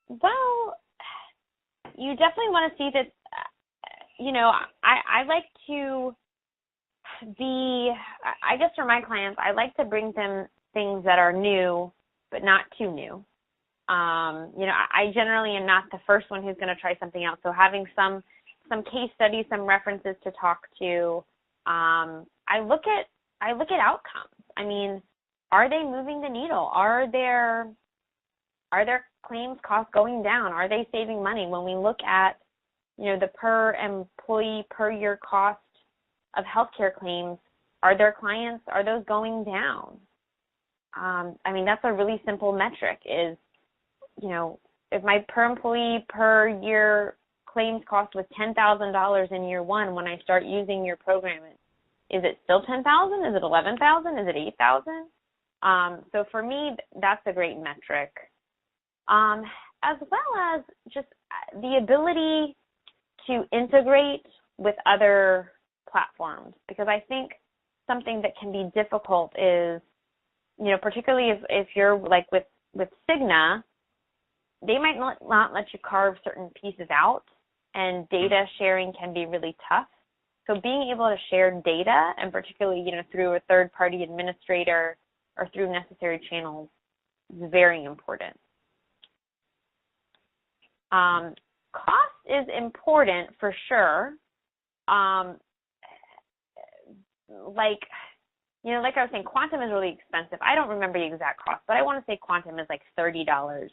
Well, you definitely want to see that, I like to I guess for my clients, I like to bring them things that are new, but not too new. I generally am not the first one who's going to try something else. So having some case studies, some references to talk to, I look at outcomes. I mean, are they moving the needle? Are their claims costs going down? Are they saving money? When we look at, the per employee per year cost of healthcare claims, are those going down? That's a really simple metric is, if my per employee per year claims cost was $10,000 in year one when I start using your program, is it still $10,000? Is it $11,000? Is it $8,000? So for me, that's a great metric. As well as just the ability to integrate with other platforms, because I think something that can be difficult is, particularly if you're like with Cigna, they might not let you carve certain pieces out, and data sharing can be really tough. So being able to share data, and particularly, through a third-party administrator or through necessary channels, is very important. Cost is important for sure. Like I was saying, quantum is really expensive. I don't remember the exact cost, but I want to say quantum is like $30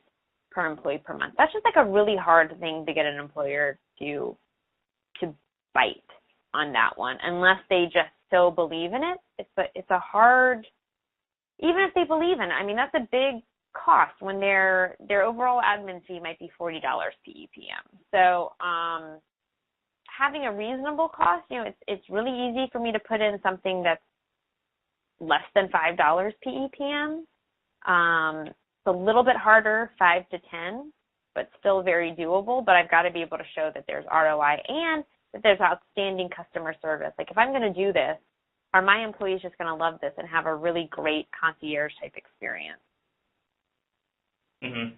per employee per month. That's just like a really hard thing to get an employer to bite on that one, unless they just so believe in it. It's a hard, even if they believe in it. That's a big cost when their overall admin fee might be $40 PEPM. So having a reasonable cost, it's really easy for me to put in something that's less than $5 PEPM. It's a little bit harder, 5 to 10, but still very doable. But I've got to be able to show that there's ROI and that there's outstanding customer service. Like if I'm going to do this, are my employees just going to love this and have a really great concierge type experience? Mm-hmm.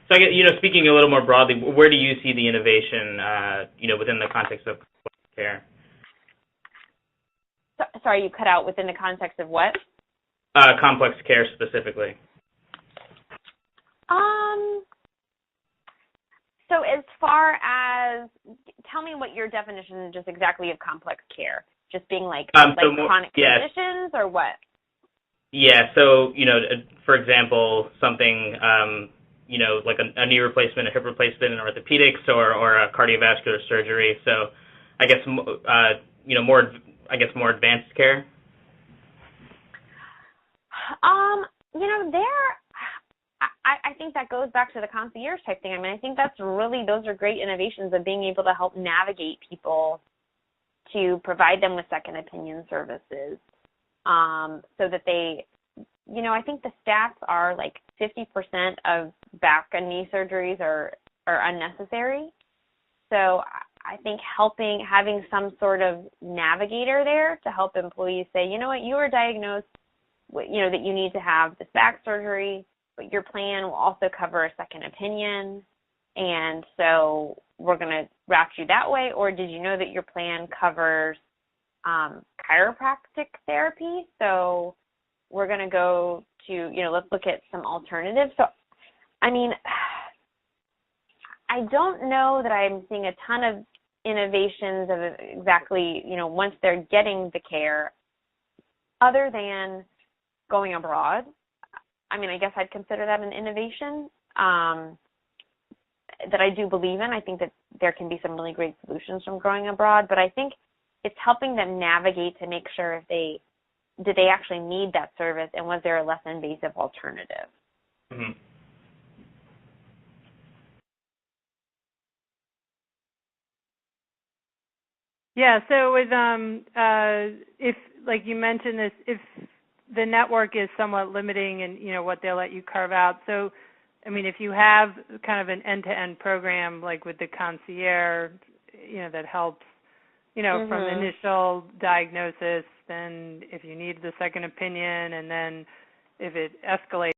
So, speaking a little more broadly, where do you see the innovation, within the context of care? Sorry, you cut out. Within the context of what? Complex care specifically. So as far as, tell me what your definition just exactly of complex care. Just being like chronic conditions or what? Yeah, so, for example, something, like a knee replacement, a hip replacement in orthopedics or a cardiovascular surgery. So I guess, more advanced care. I think that goes back to the concierge type thing. I think those are great innovations of being able to help navigate people to provide them with second opinion services. So that they, I think the stats are like 50% of back and knee surgeries are unnecessary. So I think having some sort of navigator there to help employees say, you know what, you were diagnosed with, that you need to have this back surgery, but your plan will also cover a second opinion. And so we're going to route you that way. Or did you know that your plan covers chiropractic therapy? So we're going to go to, let's look at some alternatives. So, I don't know that I'm seeing a ton of innovations of exactly, once they're getting the care, other than going abroad. I guess I'd consider that an innovation that I do believe in. I think that there can be some really great solutions from going abroad, but I think it's helping them navigate to make sure did they actually need that service, and was there a less invasive alternative? Mm-hmm. Yeah, so with if, like you mentioned this, if the network is somewhat limiting and what they'll let you carve out. So, if you have kind of an end-to-end program like with the concierge, that helps, Mm-hmm. from initial diagnosis, then if you need the second opinion, and then if it escalates